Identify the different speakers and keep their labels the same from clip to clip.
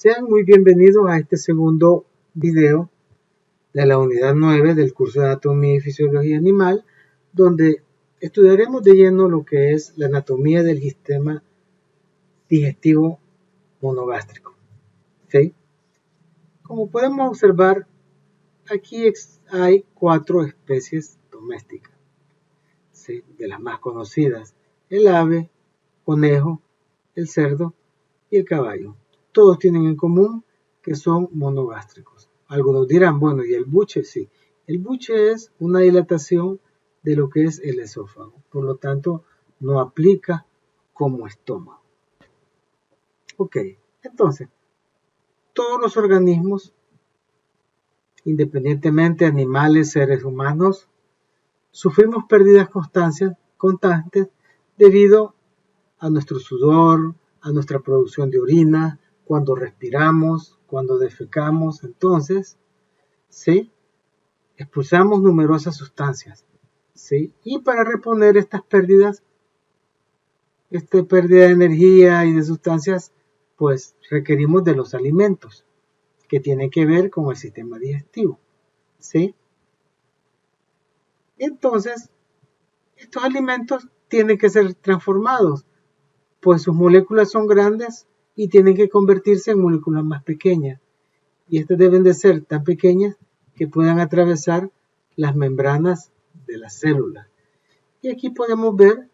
Speaker 1: Sean muy bienvenidos a este segundo video de la unidad 9 del curso de Anatomía y Fisiología Animal, donde estudiaremos de lleno lo que es la anatomía del sistema digestivo monogástrico. ¿Sí? Como podemos observar, aquí hay 4 especies domésticas, ¿sí? De las más conocidas: el ave, conejo, el cerdo y el caballo. Todos tienen en común que son monogástricos. Algunos dirán, bueno, ¿y el buche? Sí, el buche es una dilatación de lo que es el esófago, por lo tanto no aplica como estómago. Ok, entonces, todos los organismos, independientemente animales, seres humanos, sufrimos pérdidas constantes debido a nuestro sudor, a nuestra producción de orina, cuando respiramos, cuando defecamos. Entonces, ¿sí? Expulsamos numerosas sustancias, ¿sí? Y para reponer estas pérdidas, esta pérdida de energía y de sustancias, pues requerimos de los alimentos que tienen que ver con el sistema digestivo, ¿sí? Entonces, estos alimentos tienen que ser transformados, pues sus moléculas son grandes y tienen que convertirse en moléculas más pequeñas. Y estas deben de ser tan pequeñas que puedan atravesar las membranas de las células. Y aquí podemos ver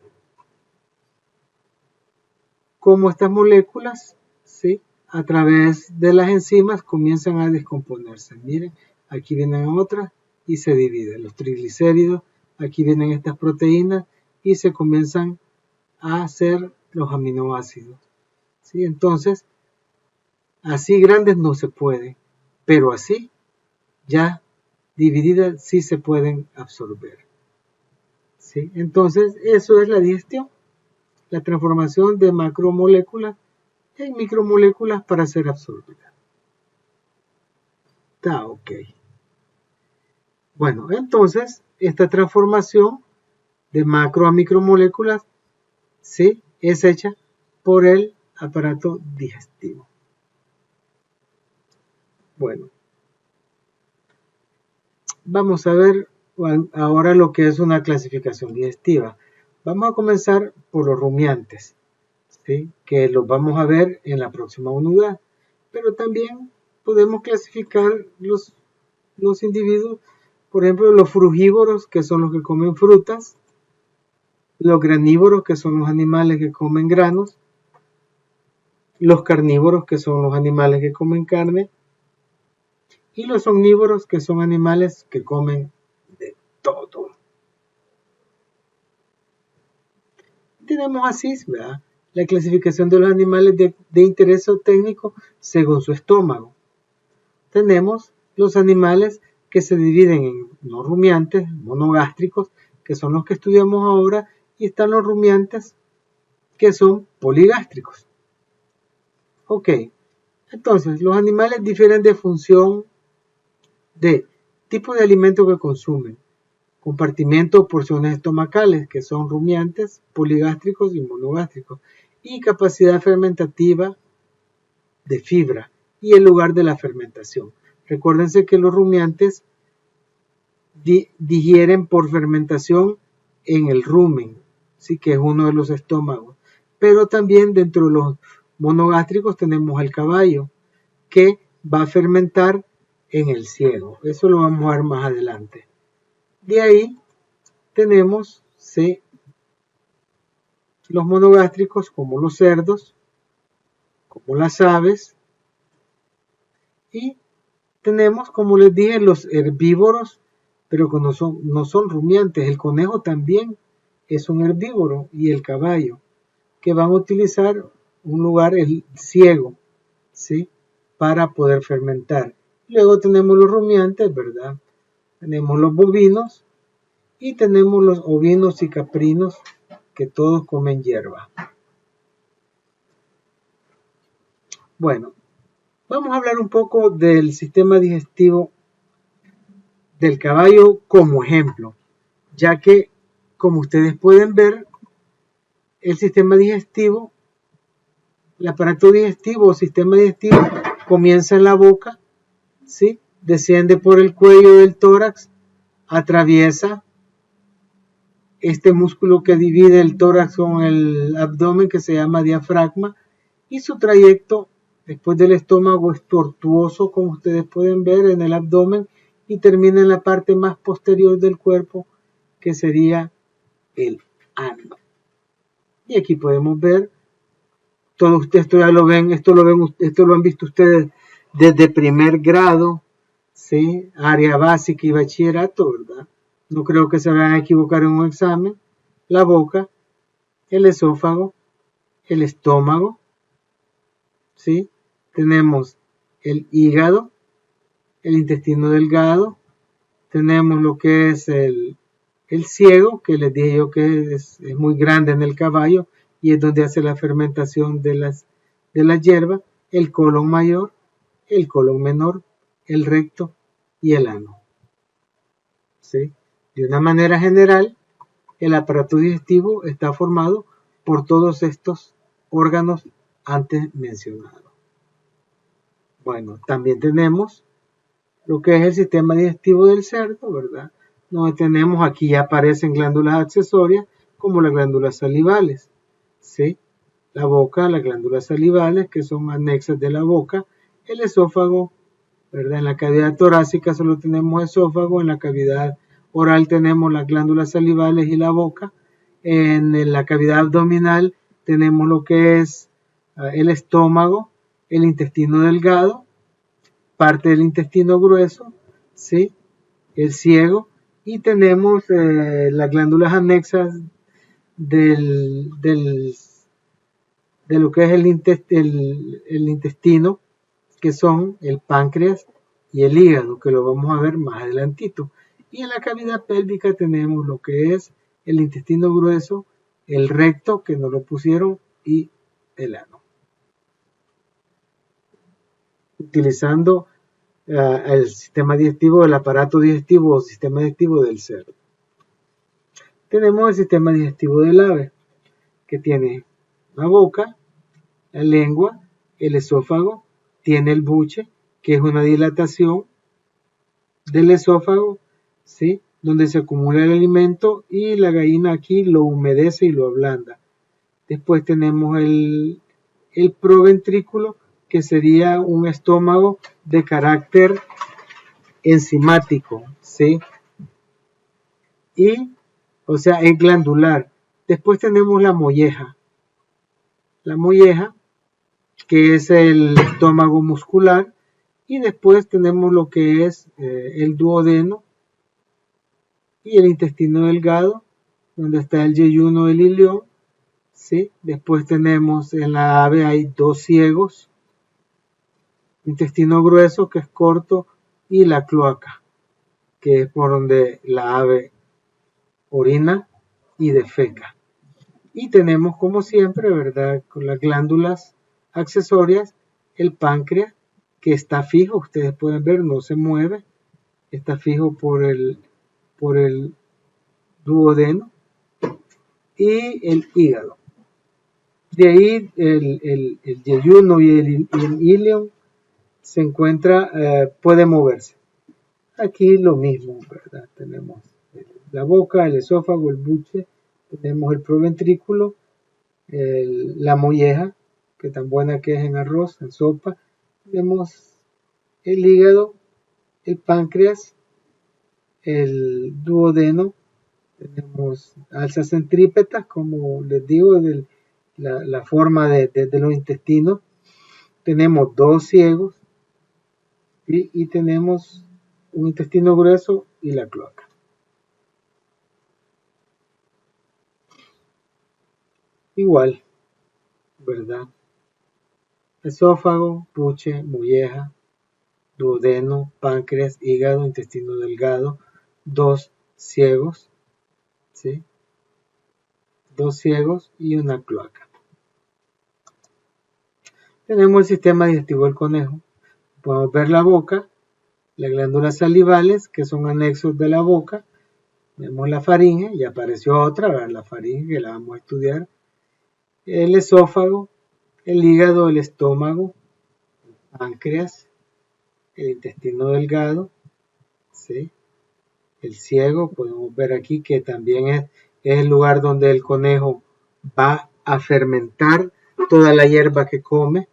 Speaker 1: cómo estas moléculas, ¿sí?, a través de las enzimas comienzan a descomponerse. Miren, aquí vienen otras y se dividen. Los triglicéridos, aquí vienen estas proteínas y se comienzan a hacer los aminoácidos, ¿sí? Entonces, así grandes no se pueden, pero así, ya divididas, sí se pueden absorber, ¿sí? Entonces, eso es la digestión, la transformación de macromoléculas en micromoléculas para ser absorbidas. Está ok. Bueno, entonces, esta transformación de macro a micromoléculas, ¿sí?, es hecha por el aparato digestivo. Bueno, vamos a ver ahora lo que es una clasificación digestiva. Vamos a comenzar por los rumiantes, ¿sí?, que los vamos a ver en la próxima unidad, pero también podemos clasificar los individuos, por ejemplo, los frugívoros, que son los que comen frutas, los granívoros, que son los animales que comen granos, los carnívoros, que son los animales que comen carne, y los omnívoros, que son animales que comen de todo. Tenemos así, ¿verdad?, la clasificación de los animales de interés zootécnico según su estómago. Tenemos los animales que se dividen en no rumiantes, monogástricos, que son los que estudiamos ahora, y están los rumiantes que son poligástricos. Ok, entonces los animales difieren de función, de tipo de alimento que consumen, compartimiento o porciones estomacales, que son rumiantes, poligástricos y monogástricos, y capacidad fermentativa de fibra y el lugar de la fermentación. Recuérdense que los rumiantes digieren por fermentación en el rumen, ¿sí?, que es uno de los estómagos, pero también dentro de los monogástricos tenemos el caballo, que va a fermentar en el ciego. Eso lo vamos a ver más adelante. De ahí tenemos, ¿sí?, los monogástricos, como los cerdos, como las aves, y tenemos, como les dije, los herbívoros, pero que no son rumiantes. El conejo también es un herbívoro, y el caballo, que van a utilizar un lugar, el ciego, ¿sí?, para poder fermentar. Luego tenemos los rumiantes, ¿verdad? Tenemos los bovinos y tenemos los ovinos y caprinos, que todos comen hierba. Bueno, vamos a hablar un poco del sistema digestivo del caballo como ejemplo, ya que, como ustedes pueden ver, el sistema digestivo, el aparato digestivo o sistema digestivo comienza en la boca, ¿sí? Desciende por el cuello del tórax, atraviesa este músculo que divide el tórax con el abdomen, que se llama diafragma, y su trayecto después del estómago es tortuoso, como ustedes pueden ver en el abdomen, y termina en la parte más posterior del cuerpo, que sería el ano. Y aquí podemos ver todo esto, ya lo ven, esto lo han visto ustedes desde primer grado, ¿sí? Área básica y bachillerato, ¿verdad? No creo que se vayan a equivocar en un examen. La boca, el esófago, el estómago, ¿sí? Tenemos el hígado, el intestino delgado, tenemos lo que es el ciego, que les dije yo que es muy grande en el caballo y es donde hace la fermentación de las hierbas, el colon mayor, el colon menor, el recto y el ano. ¿Sí? De una manera general, el aparato digestivo está formado por todos estos órganos antes mencionados. Bueno, también tenemos lo que es el sistema digestivo del cerdo, ¿verdad? Donde tenemos, aquí ya aparecen glándulas accesorias, como las glándulas salivales, ¿sí? La boca, las glándulas salivales, que son anexas de la boca, el esófago, ¿verdad? En la cavidad torácica solo tenemos esófago, en la cavidad oral tenemos las glándulas salivales y la boca, en la cavidad abdominal tenemos lo que es el estómago, el intestino delgado, parte del intestino grueso, ¿sí? El ciego, y tenemos las glándulas anexas de lo que es el intestino, que son el páncreas y el hígado, que lo vamos a ver más adelantito. Y en la cavidad pélvica tenemos lo que es el intestino grueso, el recto, que nos lo pusieron, y el ano. Utilizando el sistema digestivo, el aparato digestivo o sistema digestivo del cerdo. Tenemos el sistema digestivo del ave, que tiene la boca, la lengua, el esófago, tiene el buche, que es una dilatación del esófago, ¿sí? Donde se acumula el alimento y la gallina aquí lo humedece y lo ablanda. Después tenemos el proventrículo, que sería un estómago de carácter enzimático, ¿sí? Y, o sea, es glandular. Después tenemos la molleja. La molleja, que es el estómago muscular. Y después tenemos lo que es el duodeno y el intestino delgado, donde está el yeyuno del ilión, ¿sí? Después tenemos en la ave hay dos ciegos, intestino grueso, que es corto, y la cloaca, que es por donde la ave orina y defeca. Y tenemos, como siempre, ¿verdad?, con las glándulas accesorias, el páncreas, que está fijo, ustedes pueden ver, no se mueve, está fijo por el duodeno, y el hígado. De ahí el yeyuno y el ilion se encuentra, puede moverse. Aquí lo mismo, ¿verdad? Tenemos la boca, el esófago, el buche, tenemos el proventrículo, la molleja, que tan buena que es en arroz, en sopa, tenemos el hígado, el páncreas, el duodeno, tenemos alzas centrípetas, como les digo, la forma de los intestinos, tenemos dos ciegos y tenemos un intestino grueso y la cloaca. Igual, ¿verdad? Esófago, buche, molleja, duodeno, páncreas, hígado, intestino delgado, dos ciegos, ¿sí? Dos ciegos y una cloaca. Tenemos el sistema digestivo del conejo. Podemos ver la boca, las glándulas salivales, que son anexos de la boca. Vemos la faringe, y apareció otra, ¿verdad? La faringe, que la vamos a estudiar. El esófago, el hígado, el estómago, páncreas, el intestino delgado, ¿sí? El ciego, podemos ver aquí que también es el lugar donde el conejo va a fermentar toda la hierba que come,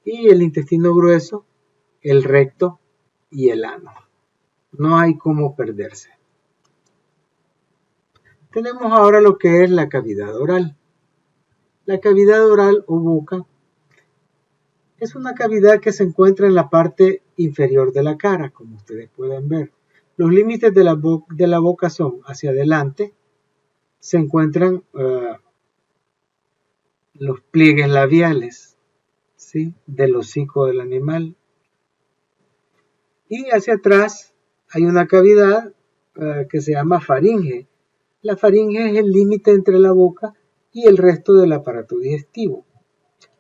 Speaker 1: y el intestino grueso, el recto y el ano. No hay cómo perderse. Tenemos ahora lo que es la cavidad oral. La cavidad oral o boca es una cavidad que se encuentra en la parte inferior de la cara, como ustedes pueden ver. Los límites de la boca son hacia adelante, se encuentran los pliegues labiales, ¿sí?, del hocico del animal. Y hacia atrás hay una cavidad que se llama faringe. La faringe es el límite entre la boca y el resto del aparato digestivo.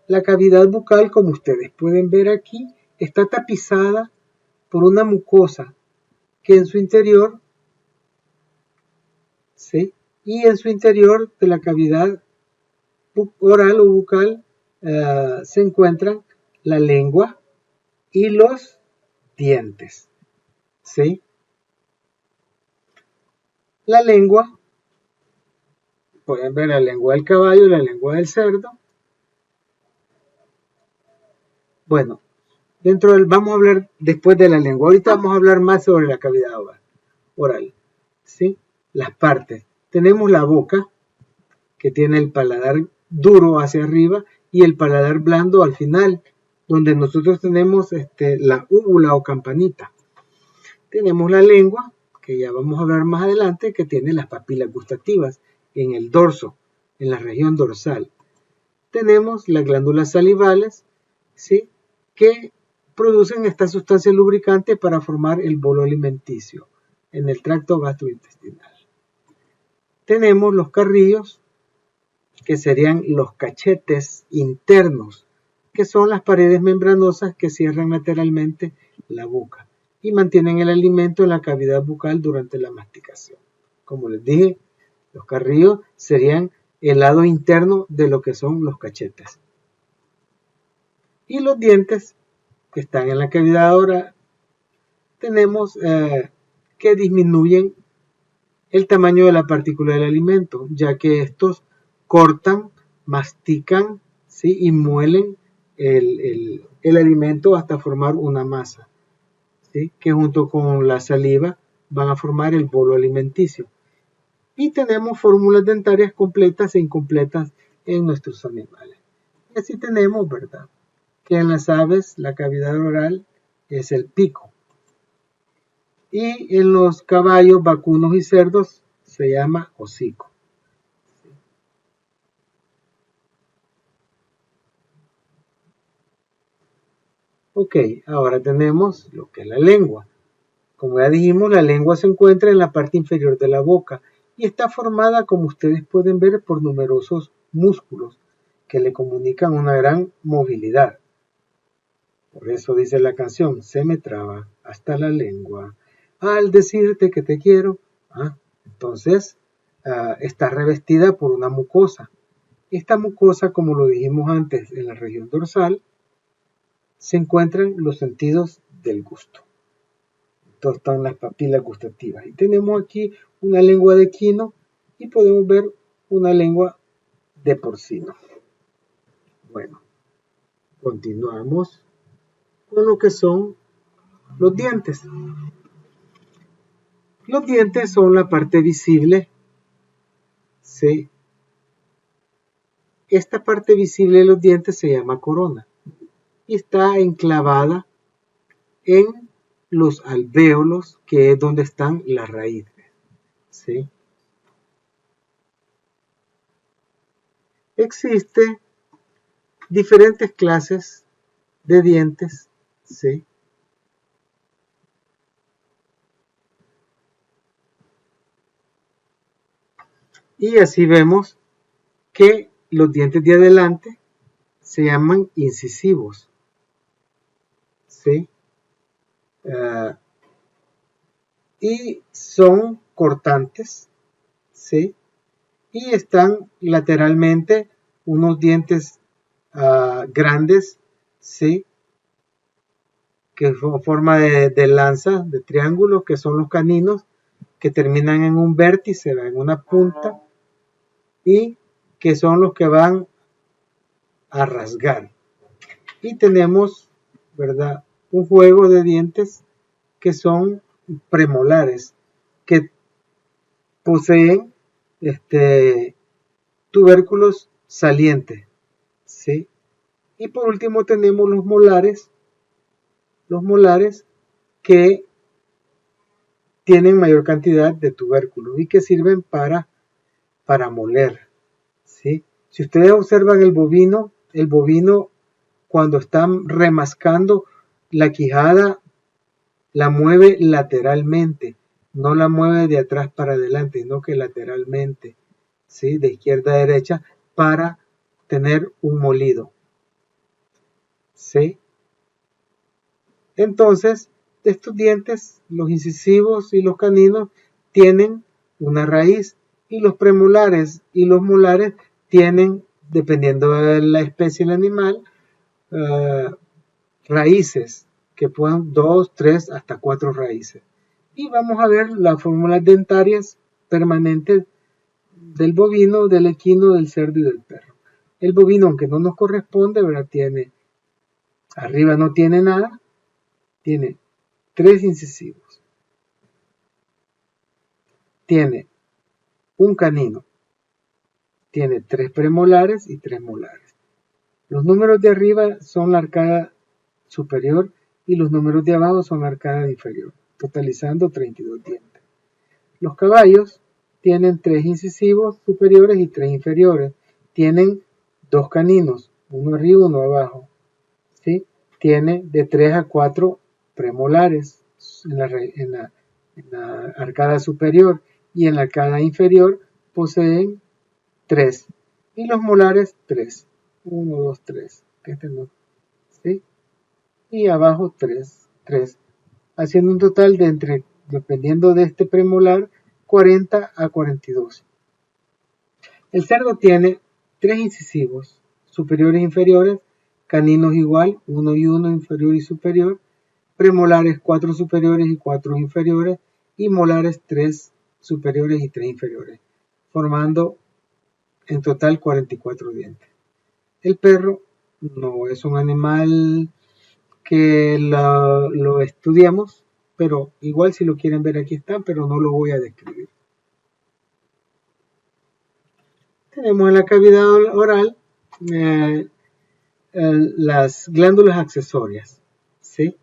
Speaker 1: La cavidad bucal, como ustedes pueden ver aquí, está tapizada por una mucosa que en su interior, ¿sí?, y en su interior de la cavidad oral o bucal se encuentran la lengua y los dientes, ¿sí? La lengua, pueden ver la lengua del caballo y la lengua del cerdo. Bueno, vamos a hablar después de la lengua. Ahorita vamos a hablar más sobre la cavidad oral, ¿sí? Las partes. Tenemos la boca, que tiene el paladar duro hacia arriba y el paladar blando al final, donde nosotros tenemos la úvula o campanita. Tenemos la lengua, que ya vamos a hablar más adelante, que tiene las papilas gustativas en el dorso, en la región dorsal. Tenemos las glándulas salivales, ¿sí?, que producen esta sustancia lubricante para formar el bolo alimenticio en el tracto gastrointestinal. Tenemos los carrillos, que serían los cachetes internos, que son las paredes membranosas que cierran lateralmente la boca y mantienen el alimento en la cavidad bucal durante la masticación. Como les dije, los carrillos serían el lado interno de lo que son los cachetes. Y los dientes, que están en la cavidad oral, tenemos que disminuyen el tamaño de la partícula del alimento, ya que estos cortan, mastican, ¿sí?, y muelen el alimento hasta formar una masa, ¿sí?, que junto con la saliva van a formar el bolo alimenticio. Y tenemos fórmulas dentarias completas e incompletas en nuestros animales. Y así tenemos, ¿verdad?, que en las aves la cavidad oral es el pico. Y en los caballos, vacunos y cerdos se llama hocico. Ok, ahora tenemos lo que es la lengua. Como ya dijimos, la lengua se encuentra en la parte inferior de la boca y está formada, como ustedes pueden ver, por numerosos músculos que le comunican una gran movilidad. Por eso dice la canción, se me traba hasta la lengua al decirte que te quiero. Entonces, está revestida por una mucosa. Esta mucosa, como lo dijimos antes, en la región dorsal, se encuentran los sentidos del gusto. Entonces están las papilas gustativas. Y tenemos aquí una lengua de equino y podemos ver una lengua de porcino. Bueno, continuamos con lo que son los dientes. Los dientes son la parte visible. ¿Sí? Esta parte visible de los dientes se llama corona y está enclavada en los alvéolos, que es donde están las raíces, ¿sí? Existen diferentes clases de dientes, ¿sí? Y así vemos que los dientes de adelante se llaman incisivos, ¿sí? Y son cortantes, ¿sí? Y están lateralmente unos dientes grandes, ¿sí?, que son forma de lanza, de triángulo, que son los caninos, que terminan en un vértice, en una punta, y que son los que van a rasgar. Y tenemos, ¿verdad?, un juego de dientes que son premolares, que poseen tubérculos salientes, ¿sí? Y por último tenemos los molares que tienen mayor cantidad de tubérculos y que sirven para moler, ¿sí? Si ustedes observan el bovino cuando están remascando la quijada la mueve lateralmente, no la mueve de atrás para adelante, sino que lateralmente, ¿sí?, de izquierda a derecha, para tener un molido, ¿sí? Entonces, estos dientes, los incisivos y los caninos, tienen una raíz, y los premolares y los molares tienen, dependiendo de la especie del animal, raíces que puedan 2, 3, hasta 4 raíces. Y vamos a ver las fórmulas dentarias permanentes del bovino, del equino, del cerdo y del perro. El bovino, aunque no nos corresponde, ¿verdad?, tiene, arriba no tiene nada, tiene 3 incisivos, tiene un canino, tiene 3 premolares y 3 molares. Los números de arriba son la arcada superior y los números de abajo son la arcada inferior, totalizando 32 dientes. Los caballos tienen 3 incisivos superiores y 3 inferiores. Tienen 2 caninos, uno arriba y uno abajo, ¿sí? Tiene de 3 a 4 premolares en la arcada superior, y en la arcada inferior poseen 3. Y los molares 3. 1, 2, 3. ¿Sí? Y abajo 3, haciendo un total de dependiendo de este premolar, 40 a 42. El cerdo tiene 3 incisivos, superiores e inferiores, caninos igual, 1 y 1, inferior y superior, premolares 4 superiores y 4 inferiores, y molares 3 superiores y 3 inferiores, formando en total 44 dientes. El perro no es un animal que lo estudiamos, pero igual si lo quieren ver aquí está, pero no lo voy a describir. Tenemos en la cavidad oral las glándulas accesorias, ¿sí?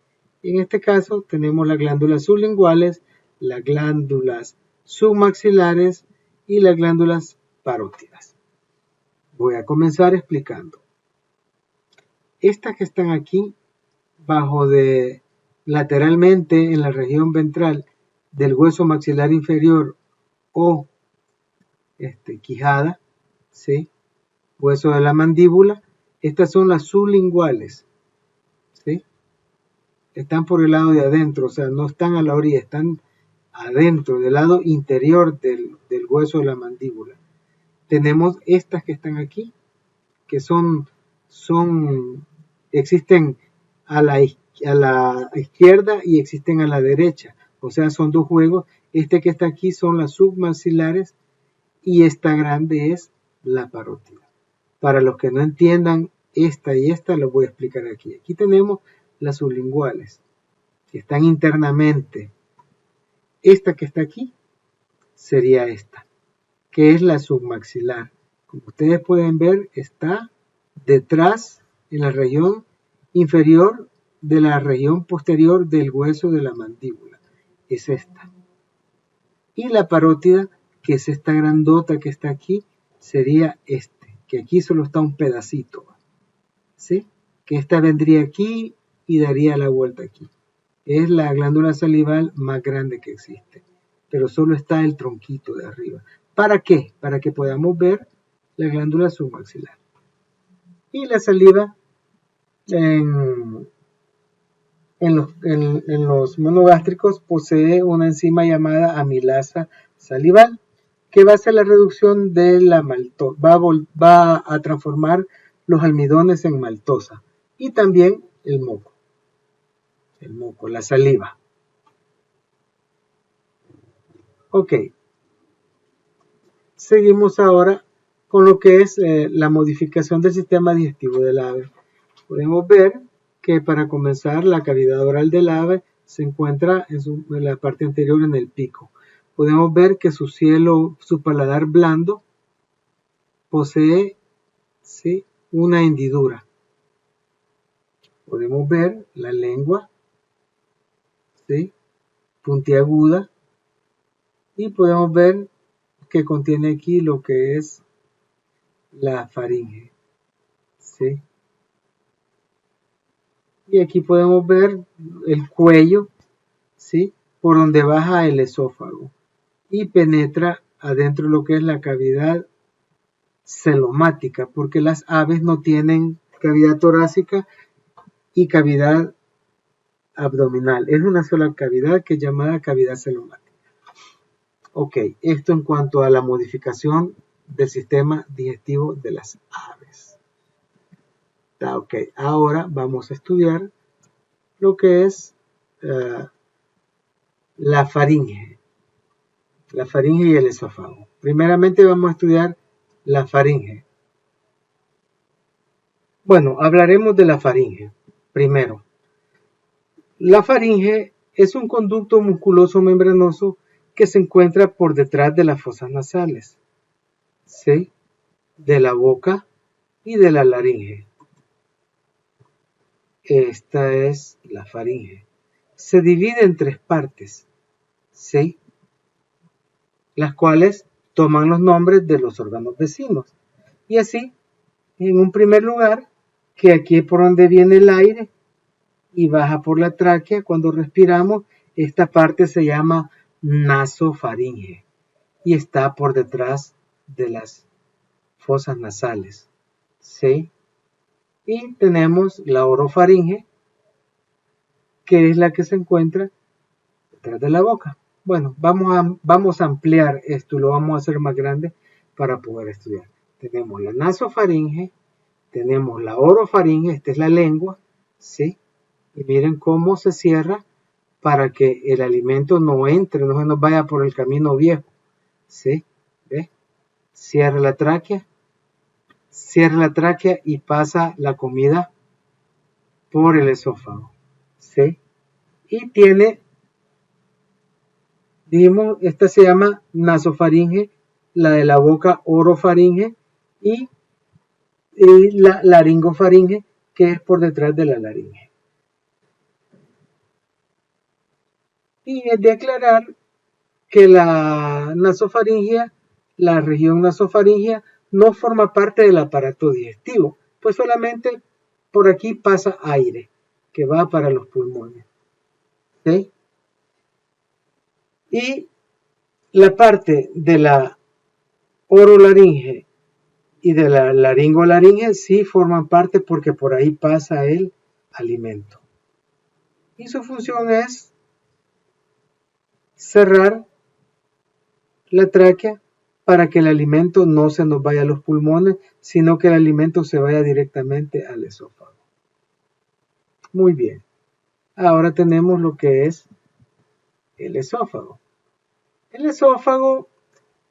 Speaker 1: En este caso tenemos las glándulas sublinguales, las glándulas submaxilares y las glándulas parótidas. Voy a comenzar explicando. Estas que están aquí, lateralmente en la región ventral del hueso maxilar inferior o quijada, ¿sí?, hueso de la mandíbula, estas son las sublinguales, ¿sí? Están por el lado de adentro, o sea, no están a la orilla, están adentro, del lado interior del hueso de la mandíbula. Tenemos estas que están aquí, que existen a la izquierda y existen a la derecha, o sea, son dos juegos. Este que está aquí son las submaxilares y esta grande es la parótida. Para los que no entiendan esta y esta, lo voy a explicar aquí. Aquí tenemos las sublinguales, que están internamente. Esta que está aquí sería esta, que es la submaxilar. Como ustedes pueden ver, está detrás, en la región inferior de la región posterior del hueso de la mandíbula. Es esta. Y la parótida, que es esta grandota que está aquí, sería que aquí solo está un pedacito, ¿sí? Que esta vendría aquí y daría la vuelta aquí. Es la glándula salival más grande que existe, pero solo está el tronquito de arriba. ¿Para qué? Para que podamos ver la glándula submaxilar. Y la saliva en los monogástricos posee una enzima llamada amilasa salival, que va a hacer la reducción de la maltosa, va a transformar los almidones en maltosa y también el moco. el muco, la saliva. Ok, seguimos ahora con lo que es la modificación del sistema digestivo del ave. Podemos ver que para comenzar la cavidad oral del ave se encuentra en la parte anterior en el pico. Podemos ver que su paladar blando posee, ¿sí?, una hendidura. Podemos ver la lengua, ¿sí?, puntiaguda, y podemos ver que contiene aquí lo que es la faringe, ¿sí? Y aquí podemos ver el cuello, ¿sí?, por donde baja el esófago y penetra adentro de lo que es la cavidad celomática, porque las aves no tienen cavidad torácica y cavidad abdominal. Es una sola cavidad que es llamada cavidad celomática. Ok, esto en cuanto a la modificación del sistema digestivo de las aves. Ok, ahora vamos a estudiar lo que es la faringe y el esófago. Primeramente vamos a estudiar la faringe. Bueno, hablaremos de la faringe primero. La faringe es un conducto musculoso membranoso que se encuentra por detrás de las fosas nasales, ¿sí?, de la boca y de la laringe. Esta es la faringe. Se divide en tres partes, ¿sí?, las cuales toman los nombres de los órganos vecinos. Y así, en un primer lugar, que aquí es por donde viene el aire y baja por la tráquea cuando respiramos, esta parte se llama nasofaringe y está por detrás de las fosas nasales, ¿sí? Y tenemos la orofaringe, que es la que se encuentra detrás de la boca. Bueno, vamos a ampliar esto y lo vamos a hacer más grande para poder estudiar. Tenemos la nasofaringe, tenemos la orofaringe, esta es la lengua, ¿sí? Y miren cómo se cierra para que el alimento no entre, no se nos vaya por el camino viejo, ¿sí? ¿Ve? Cierra la tráquea y pasa la comida por el esófago, ¿sí? Y tiene, dijimos, esta se llama nasofaringe, la de la boca orofaringe y la laringofaringe, que es por detrás de la laringe. Y es de aclarar que la nasofaringia, la región nasofaringia, no forma parte del aparato digestivo, pues solamente por aquí pasa aire que va para los pulmones, ¿sí? Y la parte de la orolaringe y de la laringolaringe sí forman parte porque por ahí pasa el alimento. Y su función es cerrar la tráquea para que el alimento no se nos vaya a los pulmones, sino que el alimento se vaya directamente al esófago. Muy bien. Ahora tenemos lo que es el esófago. El esófago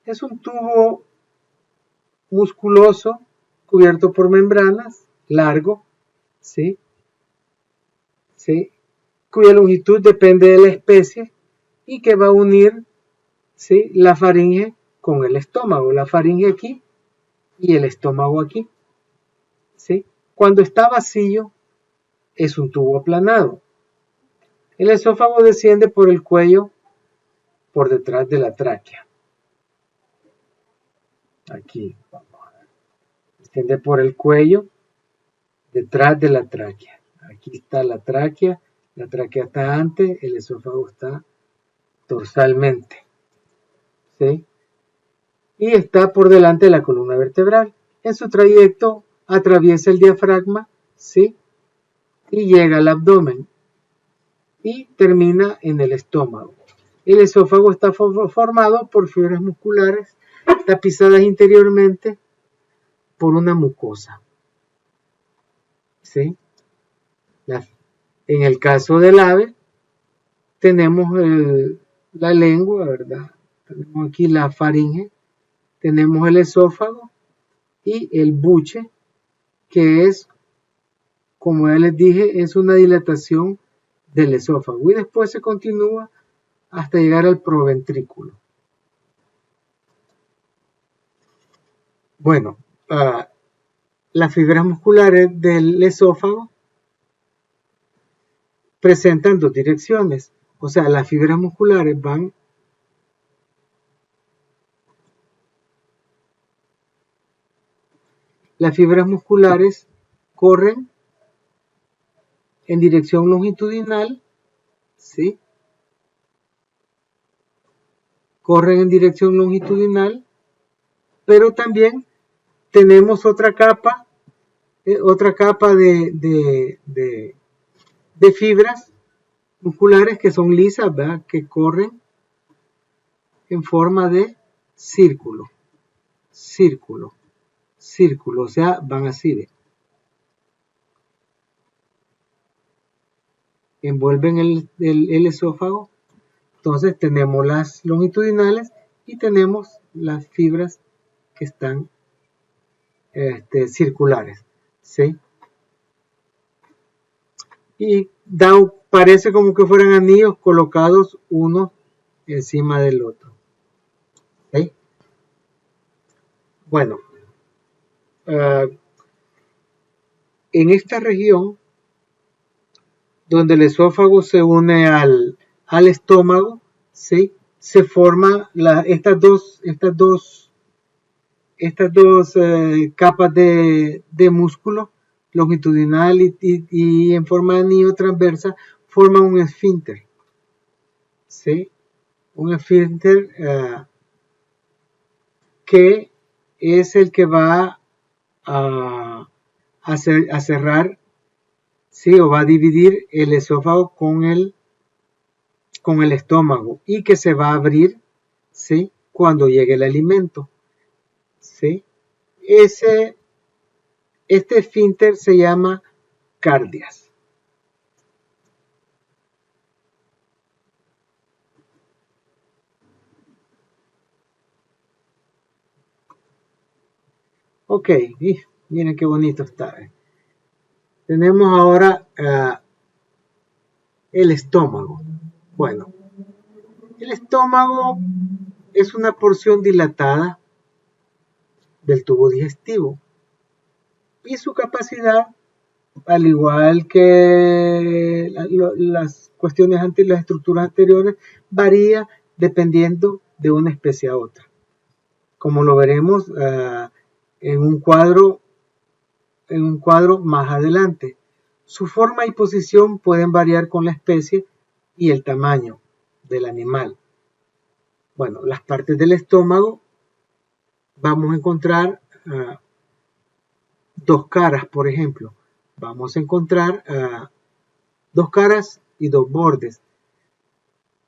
Speaker 1: es un tubo musculoso cubierto por membranas, largo, ¿sí? ¿Sí? Cuya longitud depende de la especie y que va a unir, ¿sí?, la faringe con el estómago, la faringe aquí y el estómago aquí, ¿sí? Cuando está vacío es un tubo aplanado. El esófago desciende por el cuello por detrás de la tráquea. Aquí, vamos a ver. Desciende por el cuello detrás de la tráquea. Aquí está la tráquea está antes, el esófago está dorsalmente, ¿sí? Y está por delante de la columna vertebral. En su trayecto atraviesa el diafragma, ¿sí?, y llega al abdomen y termina en el estómago. El esófago está formado por fibras musculares tapizadas interiormente por una mucosa, ¿sí? En el caso del ave, tenemos la lengua, ¿verdad? Tenemos aquí la faringe, tenemos el esófago y el buche, que es, como ya les dije, es una dilatación del esófago y después se continúa hasta llegar al proventrículo. Bueno, las fibras musculares del esófago presentan dos direcciones, o sea, las fibras musculares corren en dirección longitudinal, ¿sí? Corren en dirección longitudinal, pero también tenemos otra capa de fibras musculares que son lisas, ¿verdad? Que corren en forma de círculo, círculo, círculo, o sea, van así, ¿ve? Envuelven el esófago. Entonces tenemos las longitudinales y tenemos las fibras que están circulares, ¿sí? Y parece como que fueran anillos colocados uno encima del otro, ¿sí? Bueno, en esta región donde el esófago se une al estómago, ¿sí? Se forman estas dos capas de músculo longitudinal y en forma de anillo transversa forman un esfínter, ¿sí? Un esfínter que es el que va a cerrar, ¿sí? O va a dividir el esófago con el estómago y que se va a abrir, ¿sí? Cuando llegue el alimento, ¿sí? Este esfínter se llama cardias. Ok, miren qué bonito está. Tenemos ahora el estómago. Bueno, el estómago es una porción dilatada del tubo digestivo y su capacidad, al igual que las cuestiones las estructuras anteriores, varía dependiendo de una especie a otra. Como lo veremos en un cuadro más adelante. Su forma y posición pueden variar con la especie y el tamaño del animal. Bueno, las partes del estómago vamos a encontrar dos caras, por ejemplo. Vamos a encontrar dos caras y dos bordes.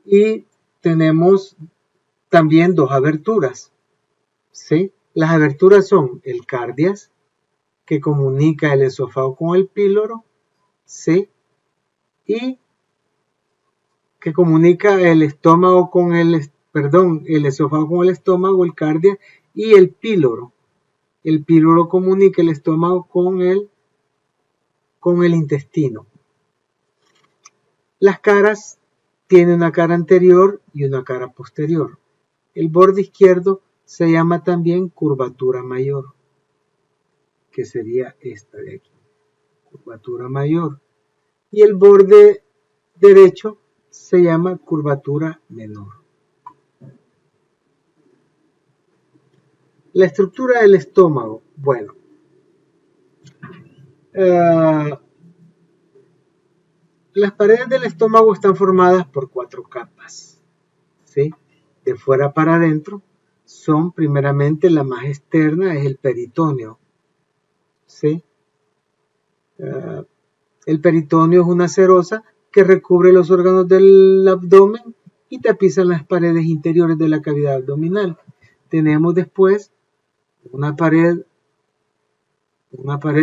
Speaker 1: Y tenemos también dos aberturas, ¿sí? Las aberturas son el cardias, que comunica el esófago con el píloro, ¿sí? Y que comunica el estómago con el esófago con el estómago, el cardias, y el píloro. El píloro comunica el estómago con el intestino. Las caras tienen una cara anterior y una cara posterior. El borde izquierdo se llama también curvatura mayor, que sería esta de aquí, curvatura mayor. Y el borde derecho se llama curvatura menor. La estructura del estómago, bueno, las paredes del estómago están formadas por 4 capas, ¿sí? De fuera para adentro son primeramente la más externa, es el peritoneo, ¿sí? El peritoneo es una serosa que recubre los órganos del abdomen y tapiza las paredes interiores de la cavidad abdominal. Tenemos después una pared,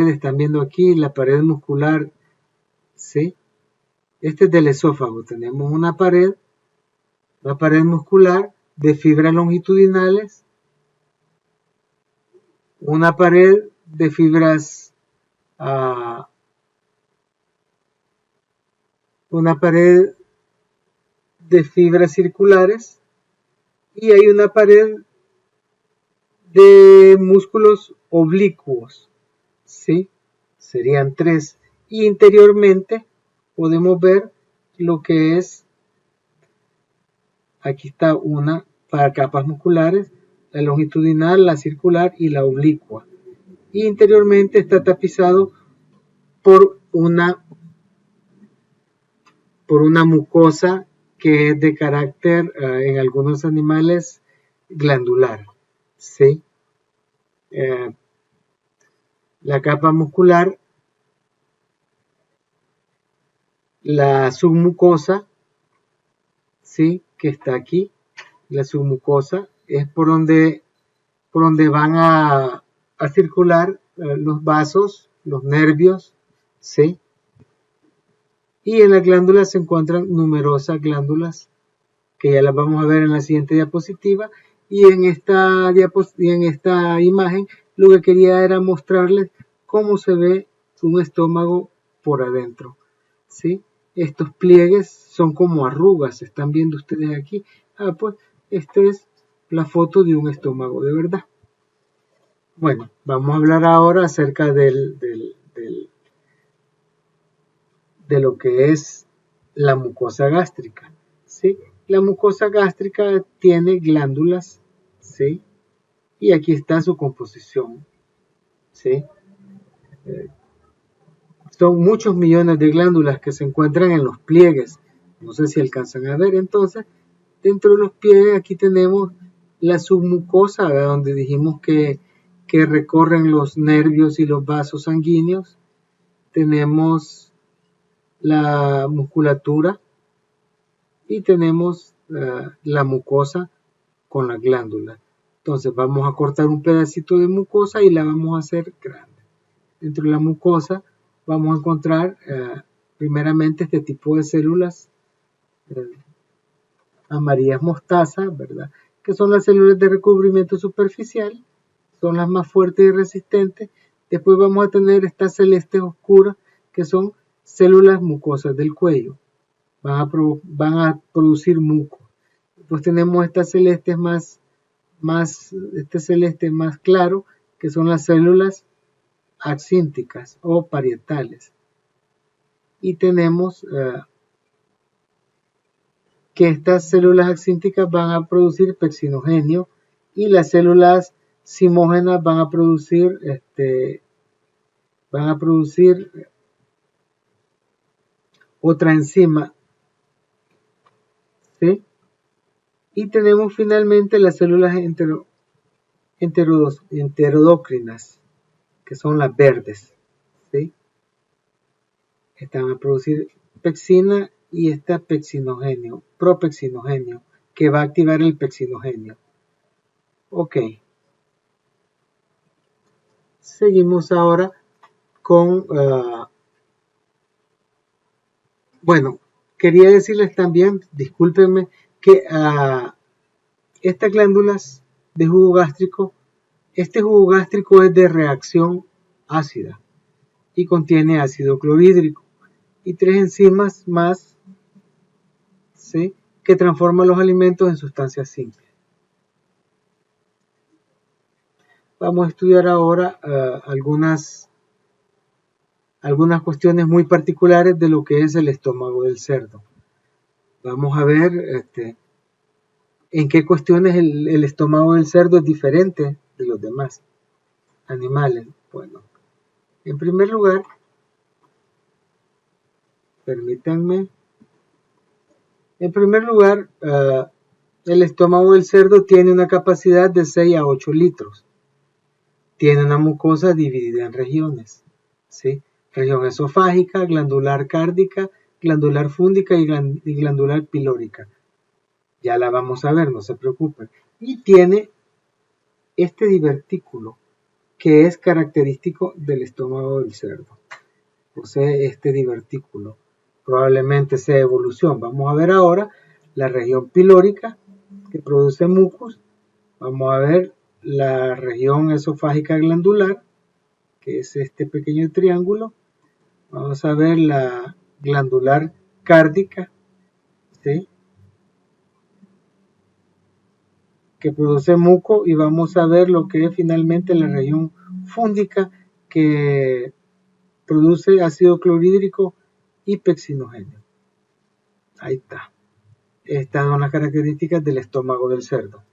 Speaker 1: están viendo aquí, la pared muscular, ¿sí? Este es del esófago. Tenemos una pared muscular de fibras longitudinales, una pared de fibras, una pared de fibras circulares, y hay una pared de músculos oblicuos, ¿sí? Serían 3. Y interiormente podemos ver lo que es, aquí está una para capas musculares, la longitudinal, la circular y la oblicua. Y interiormente está tapizado por una mucosa que es de carácter, en algunos animales, glandular, ¿sí? La capa muscular, la submucosa, ¿sí? Que está aquí, la submucosa, es por donde van a circular los vasos, los nervios, ¿sí? Y en las glándulas se encuentran numerosas glándulas, que ya las vamos a ver en la siguiente diapositiva. Y en esta imagen lo que quería era mostrarles cómo se ve un estómago por adentro, ¿sí? Estos pliegues son como arrugas, están viendo ustedes aquí. Pues esta es la foto de un estómago de verdad. Bueno, vamos a hablar ahora acerca de lo que es la mucosa gástrica, ¿sí? La mucosa gástrica tiene glándulas, ¿sí? Y aquí está su composición, ¿sí? Son muchos millones de glándulas que se encuentran en los pliegues. No sé si alcanzan a ver. Entonces, dentro de los pliegues aquí tenemos la submucosa, ¿verdad? Donde dijimos que recorren los nervios y los vasos sanguíneos. Tenemos la musculatura y tenemos la mucosa con la glándula. Entonces vamos a cortar un pedacito de mucosa y la vamos a hacer grande. Dentro de la mucosa vamos a encontrar primeramente este tipo de células amarillas mostaza, ¿verdad? Que son las células de recubrimiento superficial, son las más fuertes y resistentes. Después vamos a tener estas celestes oscuras, que son células mucosas del cuello, van a producir muco. Después tenemos estas celestes este celeste más claro, que son las células axínticas o parietales. Y tenemos que estas células axínticas van a producir pexinogenio, y las células simógenas van a producir otra enzima, ¿sí? Y tenemos finalmente las células enteroendocrinas, que son las verdes, ¿sí? Estas van a producir pexina y esta pexinogenio, propexinogenio, que va a activar el pexinogenio. Ok. Seguimos ahora con, bueno, quería decirles también, discúlpenme, que estas glándulas de jugo gástrico, este jugo gástrico es de reacción ácida y contiene ácido clorhídrico y 3 enzimas más, ¿sí?, que transforman los alimentos en sustancias simples. Vamos a estudiar ahora algunas cuestiones muy particulares de lo que es el estómago del cerdo. Vamos a ver en qué cuestiones el estómago del cerdo es diferente de los demás animales. Bueno, en primer lugar, permítanme, el estómago del cerdo tiene una capacidad de 6 a 8 litros. Tiene una mucosa dividida en regiones, ¿sí? Región esofágica, glandular cárdica, glandular fúndica y glandular pilórica. Ya la vamos a ver, no se preocupen. Y tiene este divertículo, que es característico del estómago del cerdo. Posee este divertículo. probablemente sea evolución. Vamos a ver ahora la región pilórica que produce mucus. Vamos a ver la región esofágica glandular, que es este pequeño triángulo. Vamos a ver la glandular cárdica, ¿sí?, que produce muco, y vamos a ver lo que es finalmente la región fúndica, que produce ácido clorhídrico y pexinogéneo. Ahí está. Estas son las características del estómago del cerdo.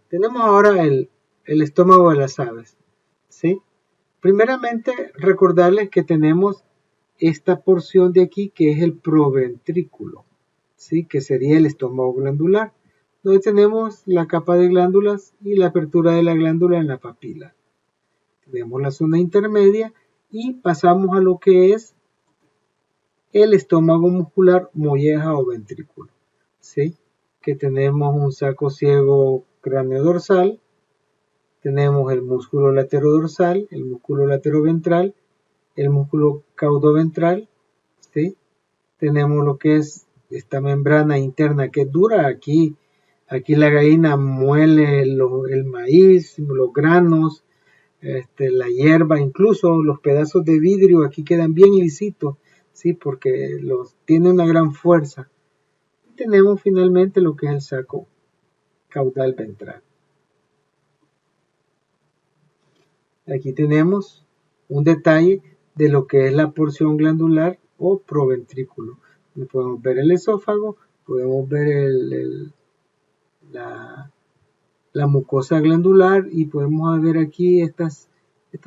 Speaker 1: Tenemos ahora el estómago de las aves, ¿sí? Primeramente, recordarles que tenemos esta porción de aquí que es el proventrículo, ¿sí?, que sería el estómago glandular, donde tenemos la capa de glándulas y la apertura de la glándula en la papila. Tenemos la zona intermedia y pasamos a lo que es el estómago muscular, molleja o ventrículo, ¿sí?, que tenemos un saco ciego cráneo-dorsal, tenemos el músculo laterodorsal, el músculo lateroventral, el músculo caudoventral, ¿sí? Tenemos lo que es esta membrana interna que es dura. Aquí la gallina muele el maíz, los granos, la hierba, incluso los pedazos de vidrio aquí quedan bien lisitos, ¿sí?, porque tiene una gran fuerza. Y tenemos finalmente lo que es el saco caudal ventral. Aquí tenemos un detalle de lo que es la porción glandular o proventrículo. Podemos ver el esófago, podemos ver la mucosa glandular, y podemos ver aquí estos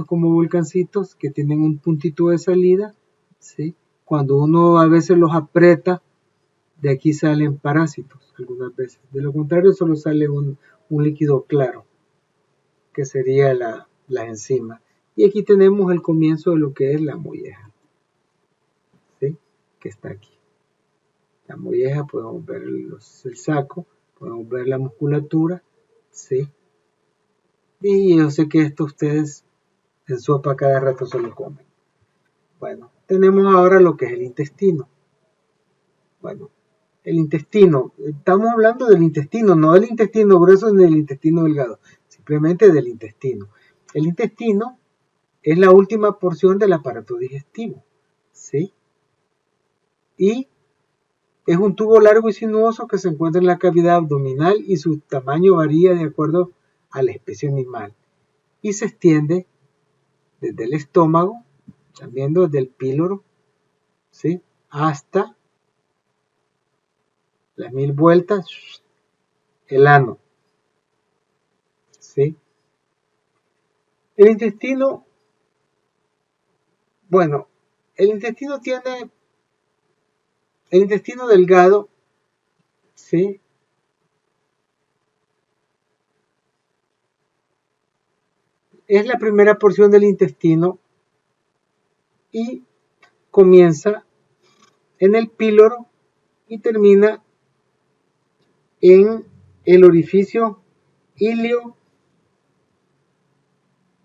Speaker 1: como volcancitos que tienen un puntito de salida, ¿sí? Cuando uno a veces los aprieta, de aquí salen parásitos algunas veces. De lo contrario, solo sale un líquido claro, que sería la enzima. Y aquí tenemos el comienzo de lo que es la molleja, ¿sí?, que está aquí. La molleja, podemos ver el saco, podemos ver la musculatura, ¿sí? Y yo sé que esto ustedes en sopa cada rato se lo comen. Bueno, tenemos ahora lo que es el intestino. Bueno, el intestino, estamos hablando del intestino, no del intestino grueso ni del intestino delgado, simplemente del intestino. El intestino es la última porción del aparato digestivo, ¿sí? Y es un tubo largo y sinuoso que se encuentra en la cavidad abdominal, y su tamaño varía de acuerdo a la especie animal. Y se extiende desde el estómago, también desde el píloro, ¿sí?, hasta las 1000 vueltas, el ano, ¿sí? El intestino, bueno, el intestino delgado, ¿sí?, es la primera porción del intestino y comienza en el píloro y termina en el orificio ilio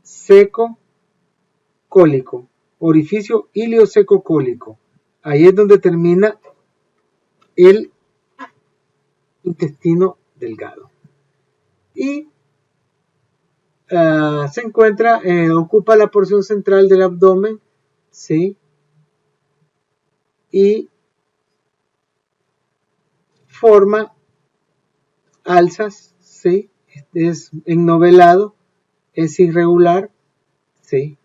Speaker 1: seco cólico, orificio ilio seco cólico. Ahí es donde termina el intestino delgado. Y se encuentra, ocupa la porción central del abdomen, ¿sí?, y forma alzas, ¿sí?, es ennovelado, es irregular, ¿sí?,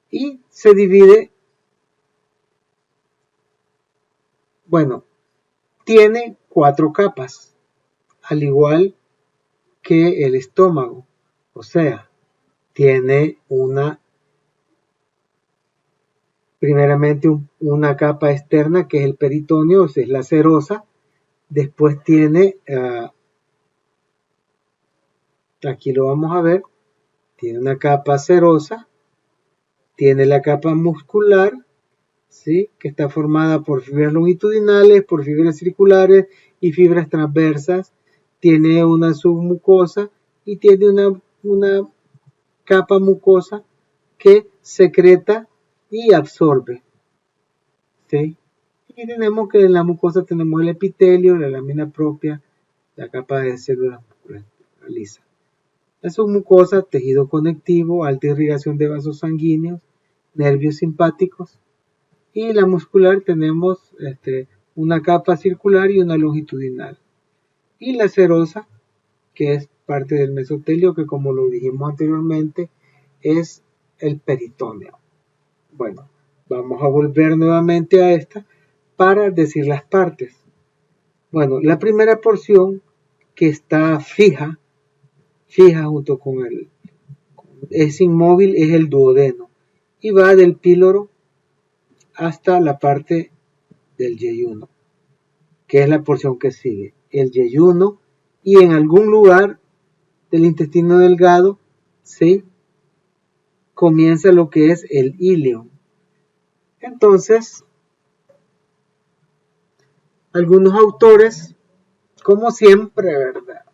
Speaker 1: y se divide, bueno, tiene 4 capas, al igual que el estómago. O sea, tiene primeramente una capa externa que es el peritoneo, es la serosa. Después tiene, aquí lo vamos a ver, tiene una capa serosa, tiene la capa muscular, ¿sí?, que está formada por fibras longitudinales, por fibras circulares y fibras transversas. Tiene una submucosa y tiene una capa mucosa que secreta y absorbe, ¿sí? Y tenemos que en la mucosa tenemos el epitelio, la lámina propia, la capa de células musculares lisas. La submucosa, tejido conectivo, alta irrigación de vasos sanguíneos, nervios simpáticos. Y la muscular tenemos una capa circular y una longitudinal. Y la serosa, que es parte del mesotelio, que como lo dijimos anteriormente, es el peritoneo. Bueno, vamos a volver nuevamente a esta para decir las partes. Bueno, la primera porción que está fija junto con es inmóvil, es el duodeno y va del píloro hasta la parte del yeyuno, que es la porción que sigue, el yeyuno, y en algún lugar del intestino delgado se comienza lo que es el íleon. Entonces, algunos autores, como siempre, ¿verdad?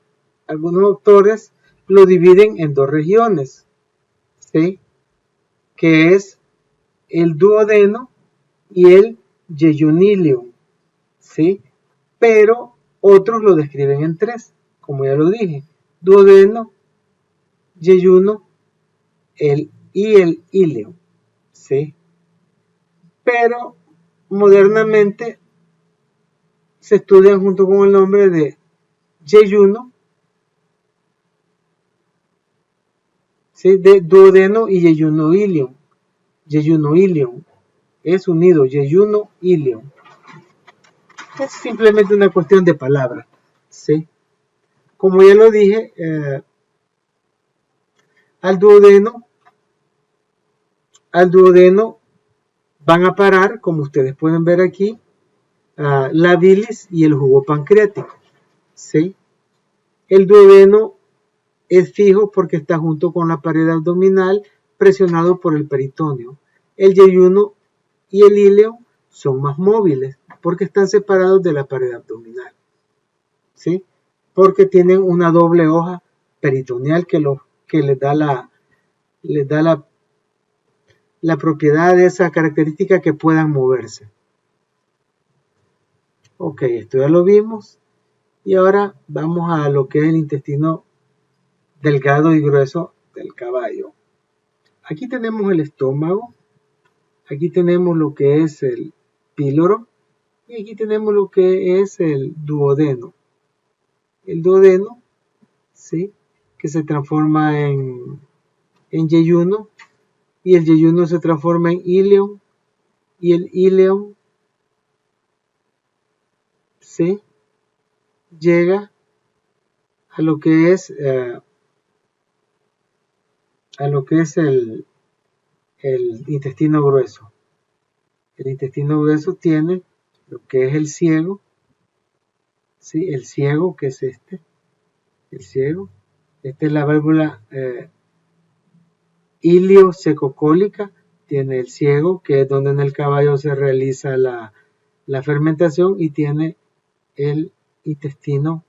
Speaker 1: Algunos autores lo dividen en dos regiones, ¿sí? Que es el duodeno y el yeyunilium, ¿sí? Pero otros lo describen en tres, como ya lo dije, duodeno, yeyuno y el íleum, ¿sí? Pero modernamente se estudian junto con el nombre de yeyuno, ¿sí? De duodeno y yeyunoilium. Yeyunoilium es unido, yeyunoilium. Es simplemente una cuestión de palabras, ¿sí? Como ya lo dije, al duodeno van a parar, como ustedes pueden ver aquí, la bilis y el jugo pancreático, ¿sí? El duodeno es fijo porque está junto con la pared abdominal, presionado por el peritoneo. El yeyuno y el íleo son más móviles porque están separados de la pared abdominal, ¿sí? Porque tienen una doble hoja peritoneal que les da la propiedad de esa característica que puedan moverse. Ok, esto ya lo vimos. Y ahora vamos a lo que es el intestino delgado y grueso del caballo. Aquí tenemos el estómago, aquí tenemos lo que es el píloro y aquí tenemos lo que es el duodeno. El duodeno, ¿sí? Que se transforma en yeyuno y el yeyuno se transforma en íleon y el íleon, ¿sí? Llega a lo que es el intestino grueso. El intestino grueso tiene lo que es el ciego, ¿sí? El ciego, que es el ciego. Esta es la válvula iliosecocólica, tiene el ciego, que es donde en el caballo se realiza la fermentación, y tiene el intestino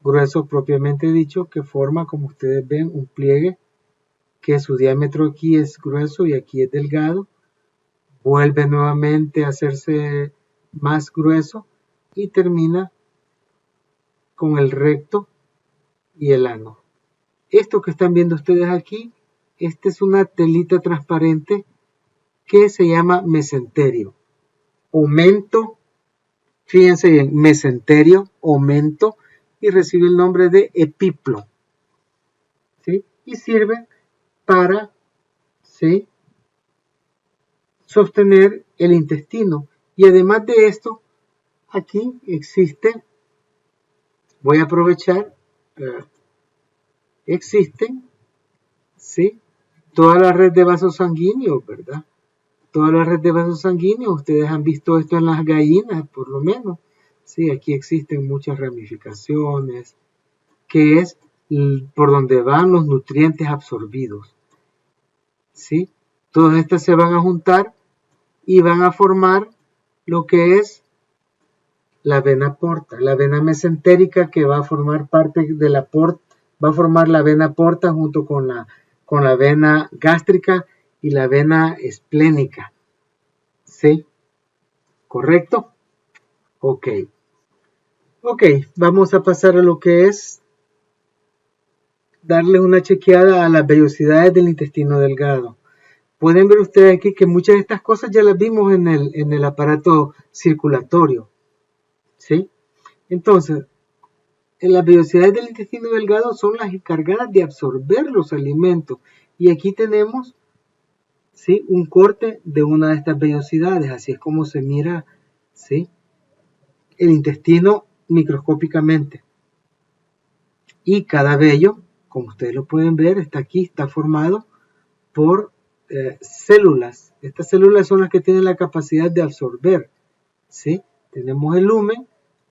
Speaker 1: grueso propiamente dicho, que forma, como ustedes ven, un pliegue, que su diámetro aquí es grueso y aquí es delgado. Vuelve nuevamente a hacerse más grueso y termina con el recto y el ano. Esto que están viendo ustedes aquí, esta es una telita transparente que se llama mesenterio. Aumento, fíjense bien, mesenterio, aumento, y recibe el nombre de epiplo, ¿sí? Y sirve para, ¿sí?, sostener el intestino. Y además de esto, aquí existe, voy a aprovechar, existen, ¿sí?, toda la red de vasos sanguíneos, ¿verdad? Toda la red de vasos sanguíneos, ustedes han visto esto en las gallinas, por lo menos. Sí, aquí existen muchas ramificaciones, que es por donde van los nutrientes absorbidos, ¿sí? Todas estas se van a juntar y van a formar lo que es la vena porta, la vena mesentérica, que va a formar parte de la porta, va a formar la vena porta junto con la vena gástrica y la vena esplénica, ¿sí? ¿correcto? Ok. Ok, vamos a pasar a lo que es darle una chequeada a las vellosidades del intestino delgado. Pueden ver ustedes aquí que muchas de estas cosas ya las vimos en el aparato circulatorio, ¿sí? Entonces, en las vellosidades del intestino delgado son las encargadas de absorber los alimentos. Y aquí tenemos, ¿sí?, un corte de una de estas vellosidades. Así es como se mira, ¿sí?, el intestino microscópicamente. Y cada vello, como ustedes lo pueden ver, está aquí, está formado por células. Estas células son las que tienen la capacidad de absorber, ¿sí? Tenemos el lumen,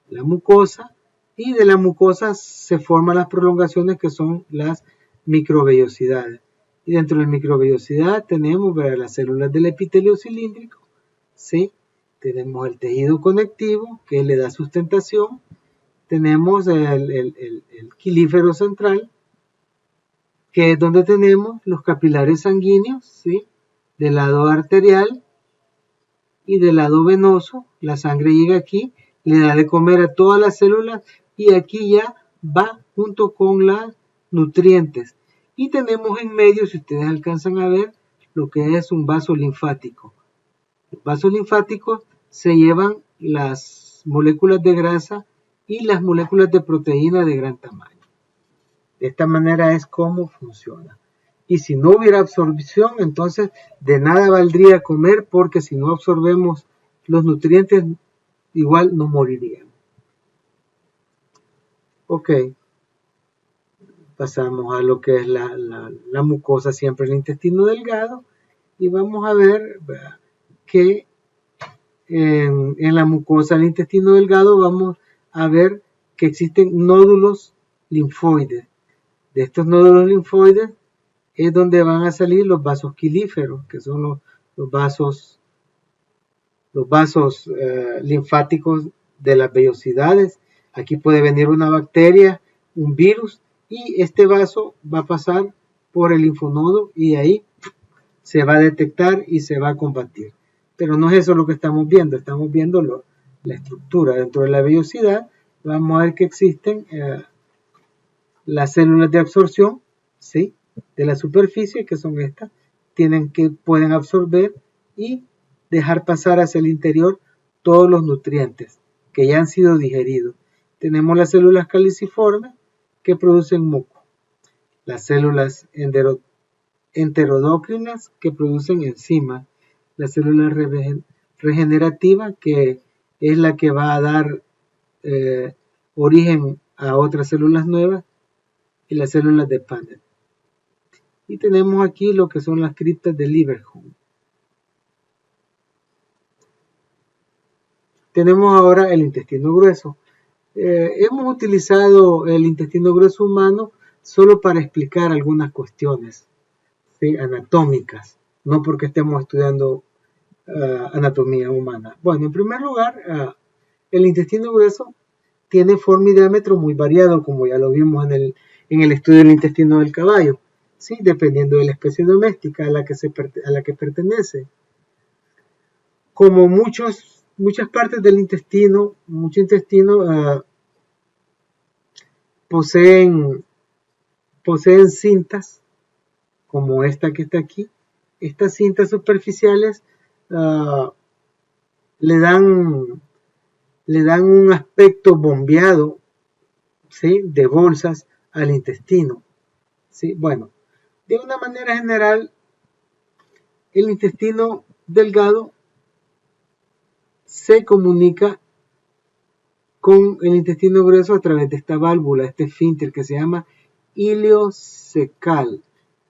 Speaker 1: la mucosa, y de la mucosa se forman las prolongaciones que son las microvellosidades. Y dentro de la microvellosidad tenemos, ¿verdad?, las células del epitelio cilíndrico, ¿sí? Tenemos el tejido conectivo que le da sustentación. Tenemos el quilífero central, que es donde tenemos los capilares sanguíneos, ¿sí?, del lado arterial y del lado venoso. La sangre llega aquí, le da de comer a todas las células y aquí ya va junto con los nutrientes. Y tenemos en medio, si ustedes alcanzan a ver, lo que es un vaso linfático. Los vasos linfáticos se llevan las moléculas de grasa y las moléculas de proteína de gran tamaño. De esta manera es como funciona. Y si no hubiera absorción, entonces de nada valdría comer, porque si no absorbemos los nutrientes, igual nos moriríamos. Ok, pasamos a lo que es la mucosa, siempre el intestino delgado, y vamos a ver que en la mucosa del intestino delgado vamos a ver que existen nódulos linfoides. De estos nódulos linfoides es donde van a salir los vasos quilíferos, que son los vasos linfáticos de las vellosidades. Aquí puede venir una bacteria, un virus, y este vaso va a pasar por el linfonodo y ahí se va a detectar y se va a combatir. Pero no es eso lo que estamos viendo la estructura. Dentro de la vellosidad vamos a ver que existen las células de absorción, ¿sí?, de la superficie, que son estas, pueden absorber y dejar pasar hacia el interior todos los nutrientes que ya han sido digeridos. Tenemos las células caliciformes que producen muco, las células enteroendocrinas que producen enzimas, la célula regenerativa, que es la que va a dar origen a otras células nuevas, y las células de Paneth. Y tenemos aquí lo que son las criptas de Lieberkühn. Tenemos ahora el intestino grueso. Hemos utilizado el intestino grueso humano solo para explicar algunas cuestiones, ¿sí?, anatómicas, no porque estemos estudiando anatomía humana. Bueno, en primer lugar, el intestino grueso tiene forma y diámetro muy variado, como ya lo vimos en el estudio del intestino del caballo, ¿sí?, dependiendo de la especie doméstica a la que pertenece. Como muchas partes del intestino, mucho intestino poseen cintas, como esta que está aquí. Estas cintas superficiales le dan un aspecto bombeado, ¿sí?, de bolsas al intestino, ¿sí? Bueno, de una manera general, el intestino delgado se comunica con el intestino grueso a través de esta válvula, este esfínter que se llama iliocecal,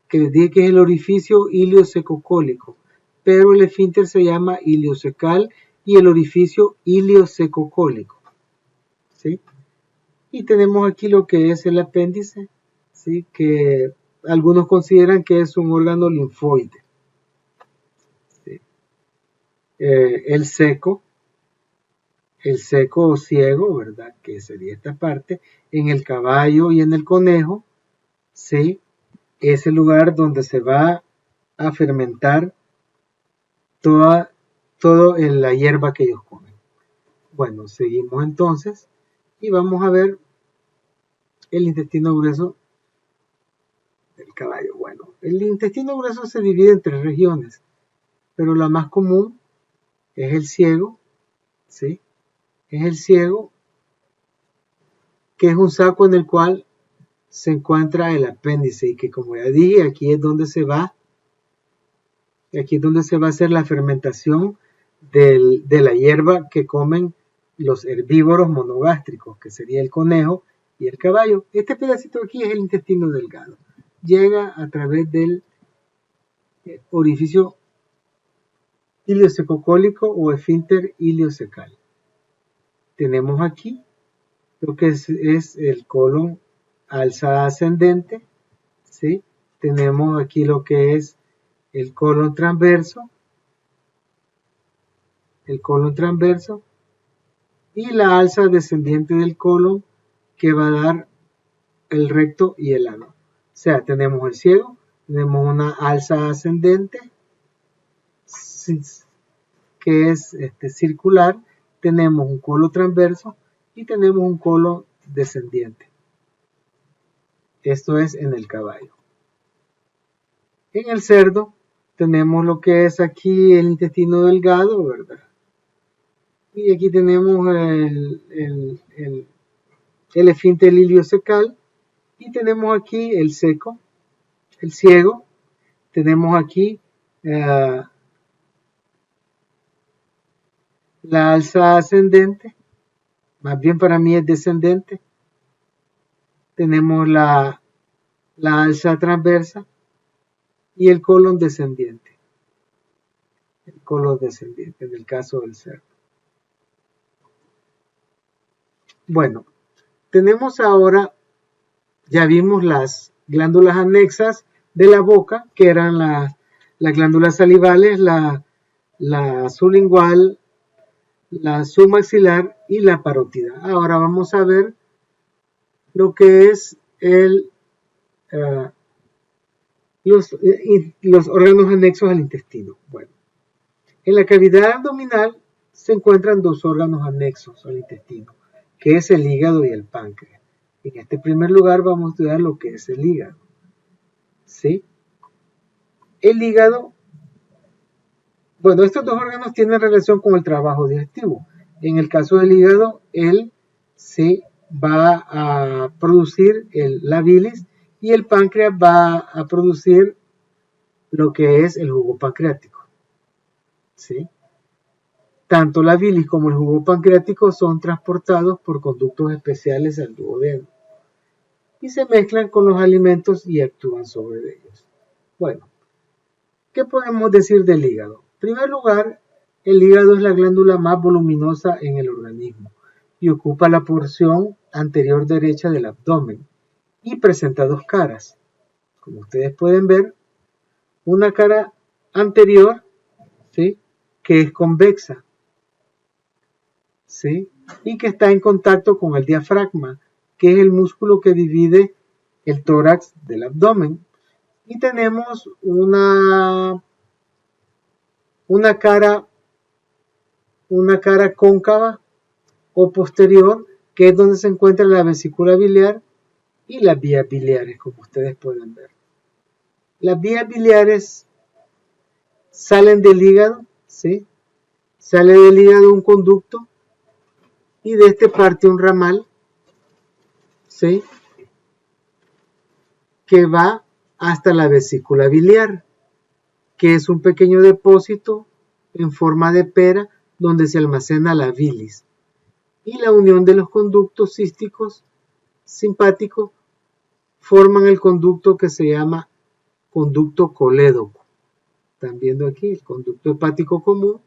Speaker 1: que les dije que es el orificio iliosecocólico, pero el esfínter se llama iliocecal y el orificio iliosecocólico, ¿sí? Y tenemos aquí lo que es el apéndice, ¿sí?, que algunos consideran que es un órgano linfoide. ¿Sí? El seco o ciego, ¿verdad?, que sería esta parte, en el caballo y en el conejo, ¿sí?, es el lugar donde se va a fermentar todo en la hierba que ellos comen. Bueno, seguimos entonces y vamos a ver el intestino grueso del caballo. Bueno, el intestino grueso se divide en 3 regiones, pero la más común es el ciego, ¿sí? Es el ciego, que es un saco en el cual se encuentra el apéndice y que, como ya dije, aquí es donde se va a hacer la fermentación de la hierba que comen los herbívoros monogástricos, que sería el conejo y el caballo. Este pedacito aquí es el intestino delgado. Llega a través del orificio iliocecocólico o esfínter iliocecal. Tenemos aquí lo que es el colon alza ascendente, ¿sí? Tenemos aquí lo que es el colon transverso y la alza descendiente del colon que va a dar el recto y el ano. O sea, tenemos el ciego, tenemos una alza ascendente que es circular, tenemos un colon transverso y tenemos un colon descendiente. Esto es en el caballo. En el cerdo tenemos lo que es aquí el intestino delgado, ¿verdad? Y aquí tenemos el esfínter iliocecal y tenemos aquí el seco, el ciego. Tenemos aquí la alza ascendente, más bien para mí es descendente. Tenemos la alza transversa y el colon descendiente. El colon descendiente en el caso del cerdo. Bueno, tenemos ahora, ya vimos las glándulas anexas de la boca, que eran las glándulas salivales, la sublingual, la submaxilar y la parótida. Ahora vamos a ver lo que es los órganos anexos al intestino. Bueno, en la cavidad abdominal se encuentran 2 órganos anexos al intestino, que es el hígado y el páncreas. En este primer lugar vamos a estudiar lo que es el hígado. ¿Sí? El hígado, bueno, estos 2 órganos tienen relación con el trabajo digestivo. En el caso del hígado, él se va a producir la bilis y el páncreas va a producir lo que es el jugo pancreático. ¿Sí? Tanto la bilis como el jugo pancreático son transportados por conductos especiales al duodeno y se mezclan con los alimentos y actúan sobre ellos. Bueno, ¿qué podemos decir del hígado? En primer lugar, el hígado es la glándula más voluminosa en el organismo y ocupa la porción anterior derecha del abdomen y presenta 2 caras. Como ustedes pueden ver, una cara anterior, ¿sí?, que es convexa, ¿sí?, y que está en contacto con el diafragma, que es el músculo que divide el tórax del abdomen. Y tenemos una cara cóncava o posterior, que es donde se encuentra la vesícula biliar y las vías biliares, como ustedes pueden ver. Las vías biliares salen del hígado, ¿sí? Sale del hígado un conducto y de este parte un ramal, ¿sí?, que va hasta la vesícula biliar, que es un pequeño depósito en forma de pera donde se almacena la bilis. Y la unión de los conductos císticos simpáticos forman el conducto que se llama conducto colédoco. Están viendo aquí el conducto hepático común,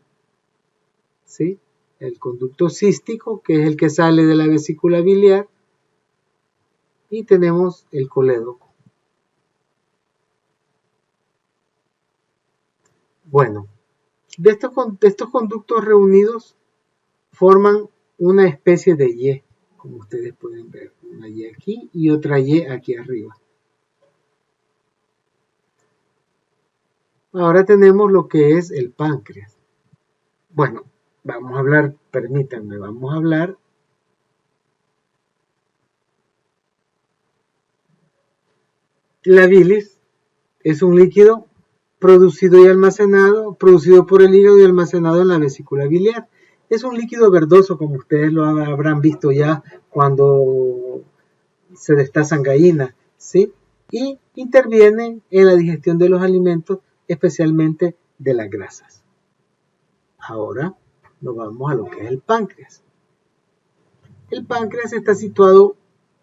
Speaker 1: ¿sí?, el conducto cístico, que es el que sale de la vesícula biliar, y tenemos el colédoco. Bueno, de estos conductos reunidos forman una especie de Y, como ustedes pueden ver, una Y aquí y otra Y aquí arriba. Ahora tenemos lo que es el páncreas. Bueno, vamos a hablar, permítanme, vamos a hablar la bilis es un líquido producido y almacenado, producido por el hígado y almacenado en la vesícula biliar. Es un líquido verdoso, como ustedes lo habrán visto ya cuando se destazan gallinas, ¿sí? Y interviene en la digestión de los alimentos, especialmente de las grasas. Ahora nos vamos a lo que es el páncreas. El páncreas está situado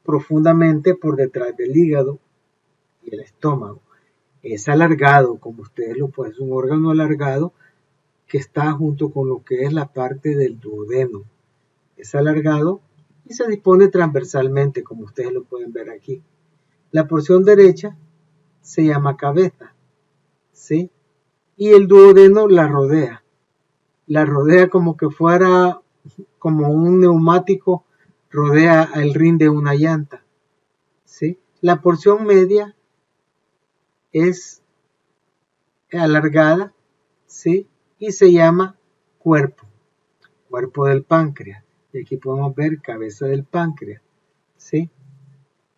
Speaker 1: profundamente por detrás del hígado y el estómago. Es alargado, como ustedes lo pueden, es un órgano alargado que está junto con lo que es la parte del duodeno. Es alargado y se dispone transversalmente, como ustedes lo pueden ver aquí. La porción derecha se llama cabeza, ¿sí? Y el duodeno la rodea. La rodea como que fuera como un neumático rodea el rin de una llanta, ¿sí? La porción media es alargada, ¿sí? Y se llama cuerpo del páncreas. Y aquí podemos ver cabeza del páncreas, ¿sí?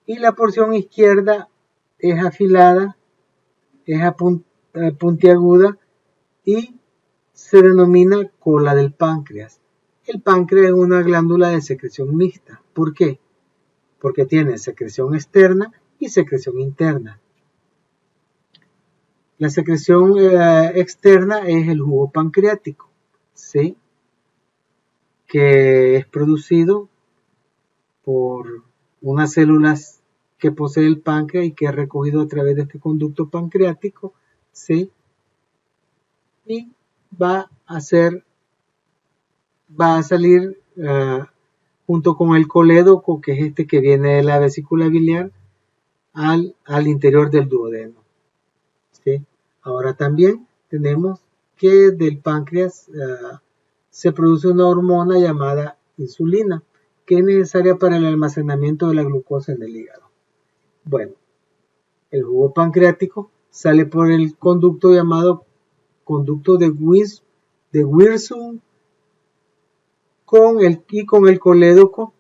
Speaker 1: Y la porción izquierda es afilada, es puntiaguda y se denomina cola del páncreas. El páncreas es una glándula de secreción mixta. ¿Por qué? Porque tiene secreción externa y secreción interna. La secreción externa es el jugo pancreático, ¿sí? Que es producido por unas células que posee el páncreas y que es recogido a través de este conducto pancreático, ¿sí? Y va a salir junto con el colédoco, que es este que viene de la vesícula biliar, al interior del duodeno, ¿sí? Ahora también tenemos que del páncreas se produce una hormona llamada insulina, que es necesaria para el almacenamiento de la glucosa en el hígado. Bueno, el jugo pancreático sale por el conducto llamado conducto de Wirsung con el colédoco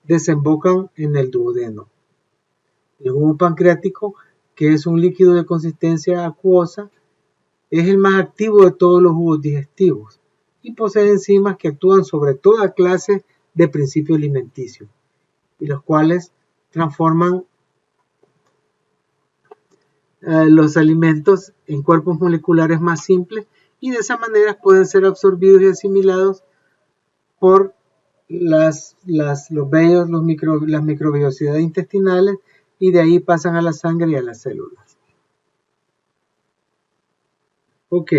Speaker 1: desembocan en el duodeno. El jugo pancreático, que es un líquido de consistencia acuosa, es el más activo de todos los jugos digestivos y posee enzimas que actúan sobre toda clase de principios alimenticios y los cuales transforman los alimentos en cuerpos moleculares más simples y de esa manera pueden ser absorbidos y asimilados por los vellos, las microbiosidades intestinales y de ahí pasan a la sangre y a las células. Ok.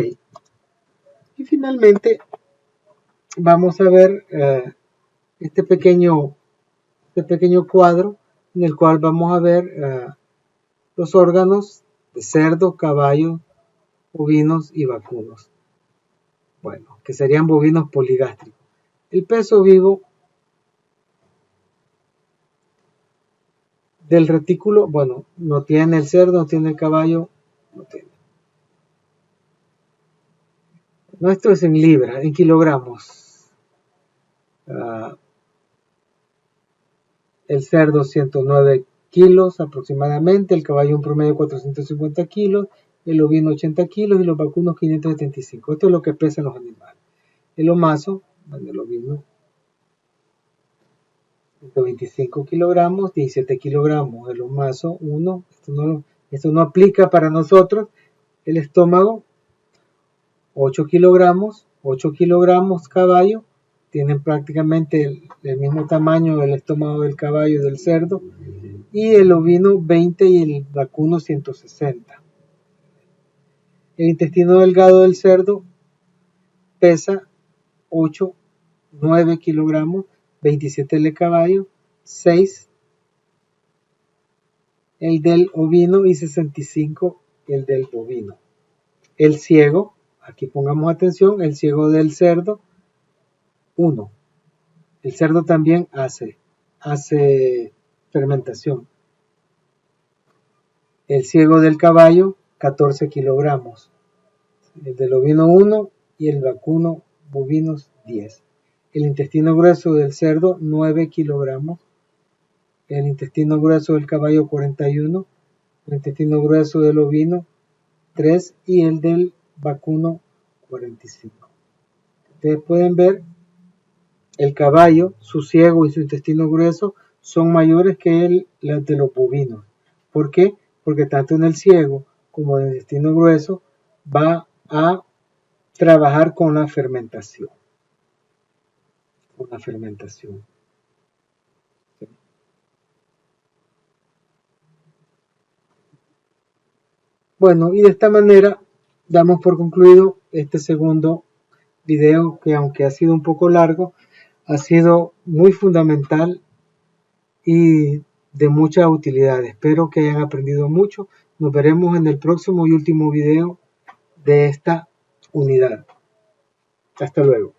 Speaker 1: Y finalmente vamos a ver este pequeño cuadro en el cual vamos a ver los órganos de cerdo, caballo, bovinos y vacunos. Bueno, que serían bovinos poligástricos. El peso vivo del retículo, bueno, no tiene el cerdo, no tiene el caballo, no tiene. Nuestro es en libras, en kilogramos. El cerdo 109 kilos aproximadamente, el caballo un promedio de 450 kilos, el ovino 80 kilos y los vacunos 575. Esto es lo que pesan los animales. El omazo, el ovino, 125 kilogramos, 17 kilogramos. El omazo 1, esto no aplica para nosotros. El estómago, 8 kilogramos caballo, tienen prácticamente el mismo tamaño del estómago del caballo y del cerdo, y el ovino 20 y el vacuno 160. El intestino delgado del cerdo pesa 9 kilogramos, 27 el de caballo, 6 el del ovino y 65 el del bovino. El ciego, aquí pongamos atención, el ciego del cerdo, 1. El cerdo también hace fermentación. El ciego del caballo, 14 kilogramos. El del ovino 1 y el vacuno bovinos 10. El intestino grueso del cerdo 9 kilogramos. El intestino grueso del caballo 41. El intestino grueso del ovino 3 y el del vacuno 45. Ustedes pueden ver el caballo, su ciego y su intestino grueso son mayores que los de los bovinos. ¿Por qué? Porque tanto en el ciego como en el intestino grueso va a trabajar con la fermentación. Bueno, y de esta manera damos por concluido este segundo video que, aunque ha sido un poco largo, ha sido muy fundamental y de mucha utilidad. Espero que hayan aprendido mucho. Nos veremos en el próximo y último video de esta unidad. Hasta luego.